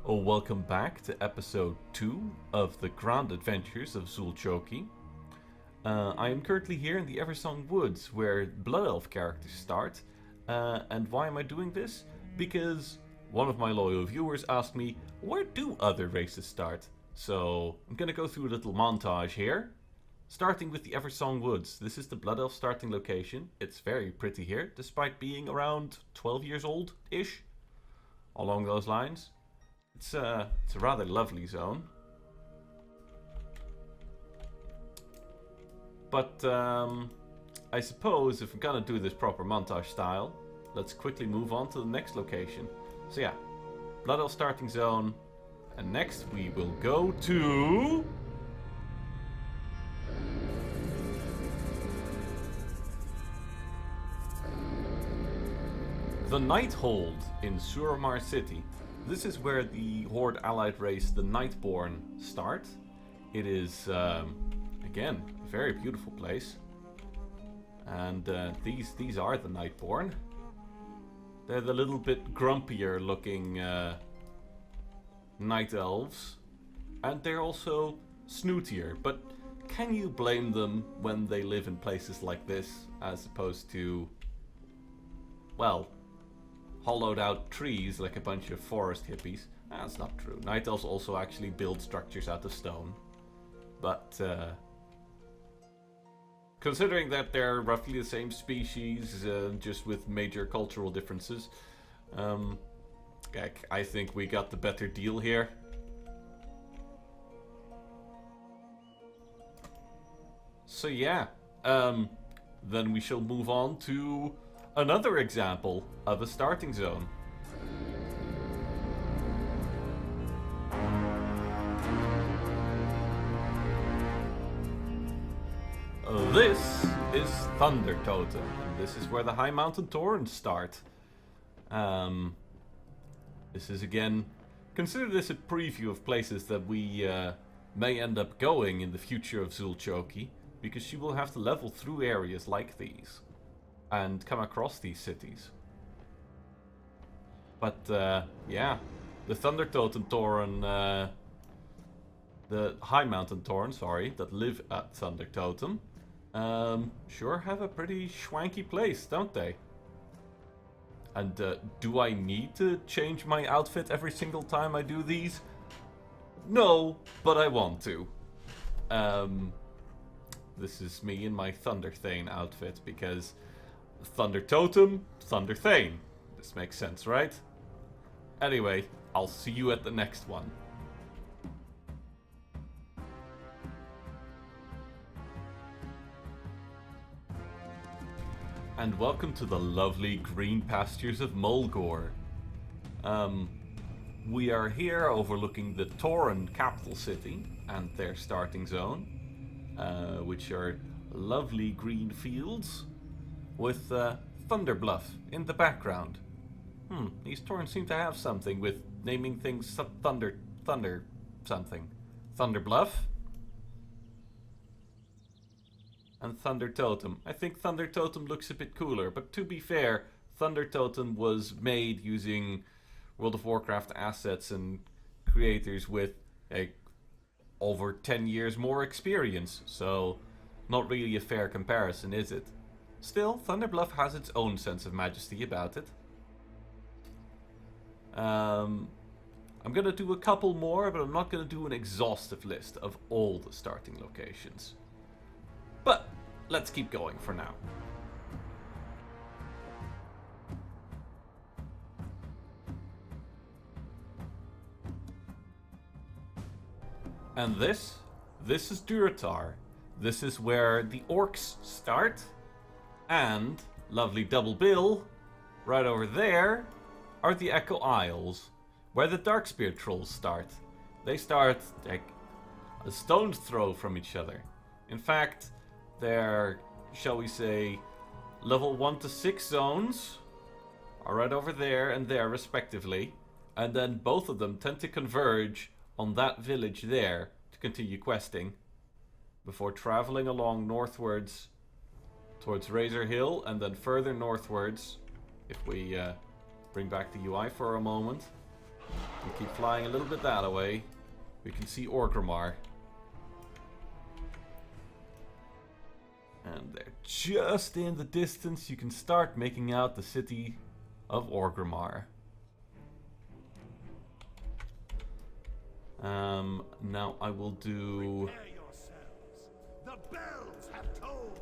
Oh, welcome back to episode 2 of the Grand Adventures of Zulxochi. I am currently here in the Everysong Woods, where Blood Elf characters start. And why am I doing this? Because one of my loyal viewers asked me, where do other races start? So, I'm gonna go through a little montage here. Starting with the Everysong Woods. This is the Blood Elf starting location. It's very pretty here, despite being around 12 years old-ish. Along those lines. It's a rather lovely zone. But I suppose if we're gonna do this proper montage style, let's quickly move on to the next location. So yeah, Blood Elf starting zone. And next we will go to... the Nighthold in Nightborn City. This is where the Horde allied race, the Nightborn, start. It is, again, a very beautiful place. And these are the Nightborn. They're the little bit grumpier looking night elves. And they're also snootier. But can you blame them when they live in places like this as opposed to, well, hollowed out trees like a bunch of forest hippies? That's not true. Night elves also actually build structures out of stone. But considering that they're roughly the same species, just with major cultural differences, I think we got the better deal here. So yeah, then we shall move on to another example of a starting zone. This is Thunder Totem, and this is where the High Mountain Torrents start. This is again, consider this a preview of places that we may end up going in the future of Zulxochi, because you will have to level through areas like these and come across these cities. But yeah, the Thunder Totem Torrent, the High Mountain Torrent, sorry, that live at Thunder Totem, sure have a pretty schwanky place, don't they? And do I need to change my outfit every single time I do these? No, but I want to. This is me in my Thunder Thane outfit, because Thunder Totem, Thunder Thane. This makes sense, right? Anyway, I'll see you at the next one. And welcome to the lovely green pastures of Mulgore. We are here overlooking the Tauren capital city and their starting zone, which are lovely green fields with Thunder Bluff in the background. These Taurens seem to have something with naming things Thunder something. Thunder Bluff and Thunder Totem. I think Thunder Totem looks a bit cooler, but to be fair, Thunder Totem was made using World of Warcraft assets and creators with over 10 years more experience, so not really a fair comparison, is it? Still, Thunder Bluff has its own sense of majesty about it. I'm gonna do a couple more, but I'm not gonna do an exhaustive list of all the starting locations. But let's keep going for now. And this is Dura Tar. This is where the orcs start. And, lovely double bill, right over there are the Echo Isles, where the Darkspear trolls start. They start like a stone's throw from each other. In fact, their, shall we say, level 1 to 6 zones are right over there and there respectively. And then both of them tend to converge on that village there to continue questing before traveling along northwards towards Razor Hill, and then further northwards, if we bring back the UI for a moment, We keep flying a little bit that way. We can see Orgrimmar. And they're just in the distance. You can start making out the city of Orgrimmar. Now I will do... Prepare yourselves. The bells have tolled.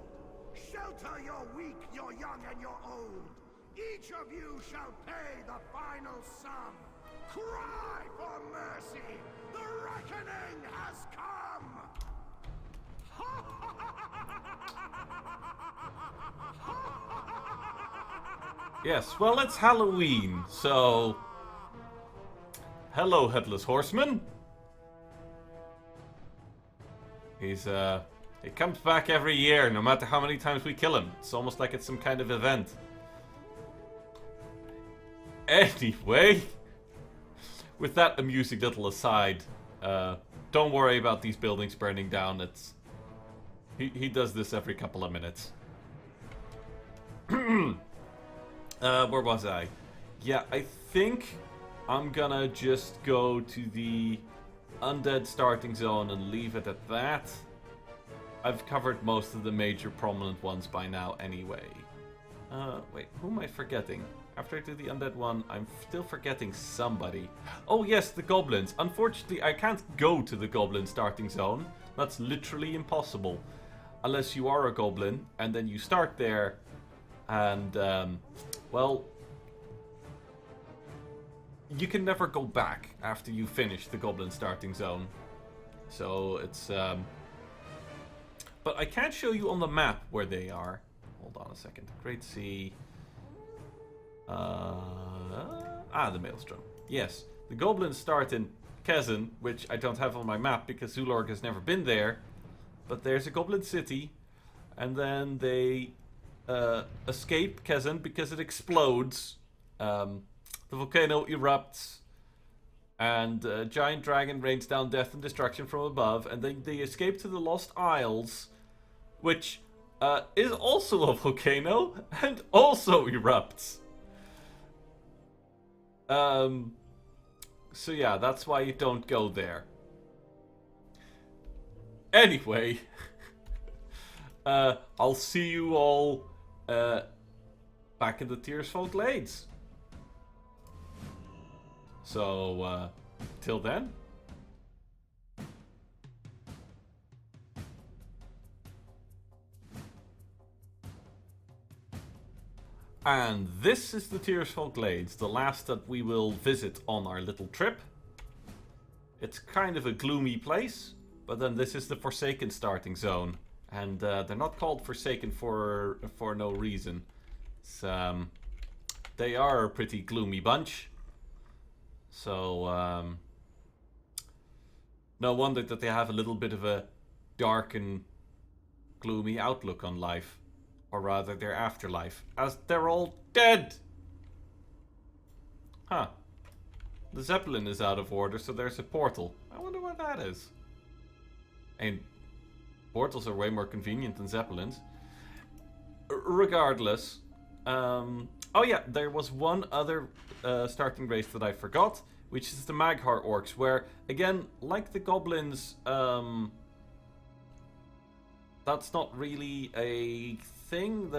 Shelter your weak, your young, and your old. Each of you shall pay the final sum. Cry for mercy. The reckoning has come. Yes, well, it's Halloween, so... Hello, Headless Horseman. He comes back every year, no matter how many times we kill him. It's almost like it's some kind of event. Anyway, with that amusing little aside, don't worry about these buildings burning down. He does this every couple of minutes. Where was I? Yeah, I think I'm gonna just go to the undead starting zone and leave it at that. I've covered most of the major prominent ones by now anyway. Wait, who am I forgetting? After I do the undead one, I'm still forgetting somebody. Oh yes, the goblins. Unfortunately, I can't go to the goblin starting zone. That's literally impossible. Unless you are a goblin, and then you start there, and, well... you can never go back after you finish the goblin starting zone. So, it's, but I can't show you on the map where they are. Hold on a second. Great Sea... the Maelstrom. Yes, the goblins start in Kazan, which I don't have on my map because Zulorg has never been there. But there's a goblin city, and then they escape Kazan because it explodes. The volcano erupts, and a giant dragon rains down death and destruction from above, and then they escape to the Lost Isles, which is also a volcano and also erupts. So yeah, that's why you don't go there. Anyway, I'll see you all back in the Tirisfal Glades. So, till then. And this is the Tirisfal Glades, the last that we will visit on our little trip. It's kind of a gloomy place, but then this is the Forsaken starting zone. And they're not called Forsaken for no reason. It's, they are a pretty gloomy bunch. So, no wonder that they have a little bit of a dark and gloomy outlook on life. Or rather, their afterlife. As they're all dead! Huh. The Zeppelin is out of order, so there's a portal. I wonder what that is. And portals are way more convenient than Zeppelins. Regardless. Oh yeah, there was one other starting race that I forgot. Which is the Mag'har Orcs. Where, again, like the Goblins... that's not really a thing.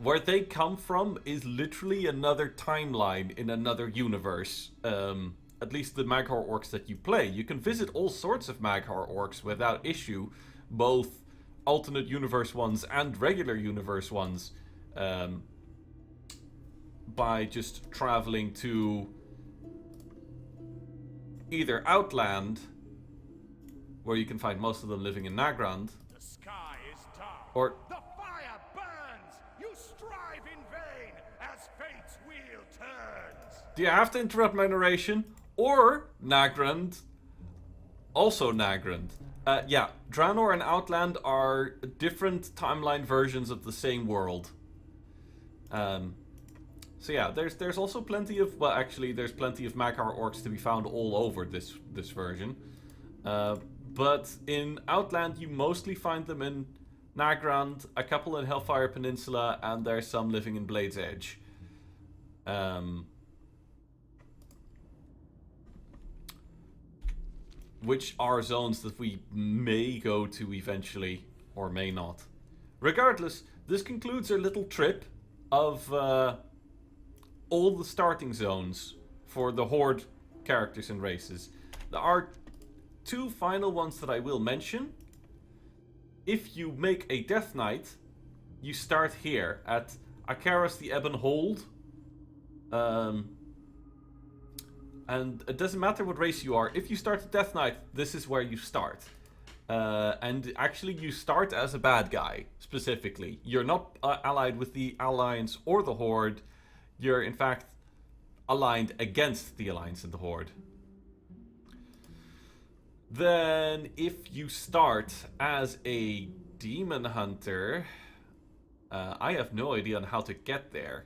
Where they come from is literally another timeline in another universe. At least the Mag'har Orcs that you play. You can visit all sorts of Mag'har Orcs without issue. Both alternate universe ones and regular universe ones. By just traveling to either Outland, where you can find most of them living in Nagrand. The sky is dark. Or the fire burns. You strive in vain as fate's wheel turns. do you have to interrupt my narration? Or Nagrand. Also Nagrand. Yeah, Draenor and Outland are different timeline versions of the same world. So yeah, there's also plenty of, well, actually there's plenty of Mag'har Orcs to be found all over this version. But in Outland, you mostly find them in Nagrand, a couple in Hellfire Peninsula, and there's some living in Blade's Edge. which are zones that we may go to eventually, or may not. Regardless, this concludes our little trip of all the starting zones for the Horde characters and races. There are two final ones that I will mention. If you make a Death Knight, you start here at Akaris the Ebon Hold. And it doesn't matter what race you are. If you start a Death Knight, this is where you start. And actually you start as a bad guy, specifically. You're not allied with the Alliance or the Horde. You're, in fact, aligned against the Alliance and the Horde. Then, if you start as a Demon Hunter... I have no idea on how to get there.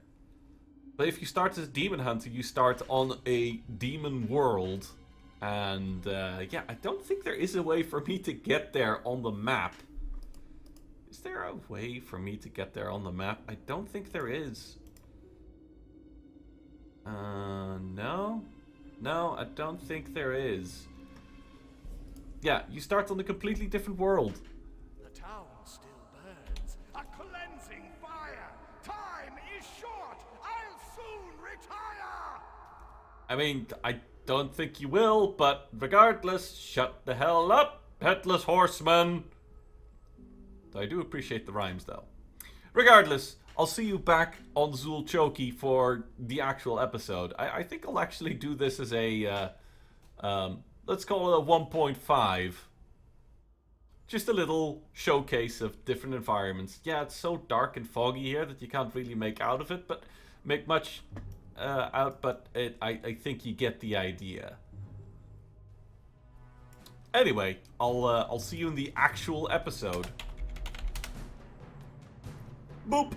But if you start as a Demon Hunter, you start on a Demon World. And, yeah, I don't think there is a way for me to get there on the map. Is there a way for me to get there on the map? I don't think there is. No? No, I don't think there is. Yeah, you start on a completely different world. The town still burns. A cleansing fire. Time is short. I'll soon retire. I mean, I don't think you will, but regardless, shut the hell up, headless horseman. I do appreciate the rhymes, though. Regardless, I'll see you back on Zulxochi for the actual episode. I think I'll actually do this as a, let's call it a 1.5. Just a little showcase of different environments. Yeah, it's so dark and foggy here that you can't really make out of it, but make much out. But I think you get the idea. Anyway, I'll see you in the actual episode. Boop.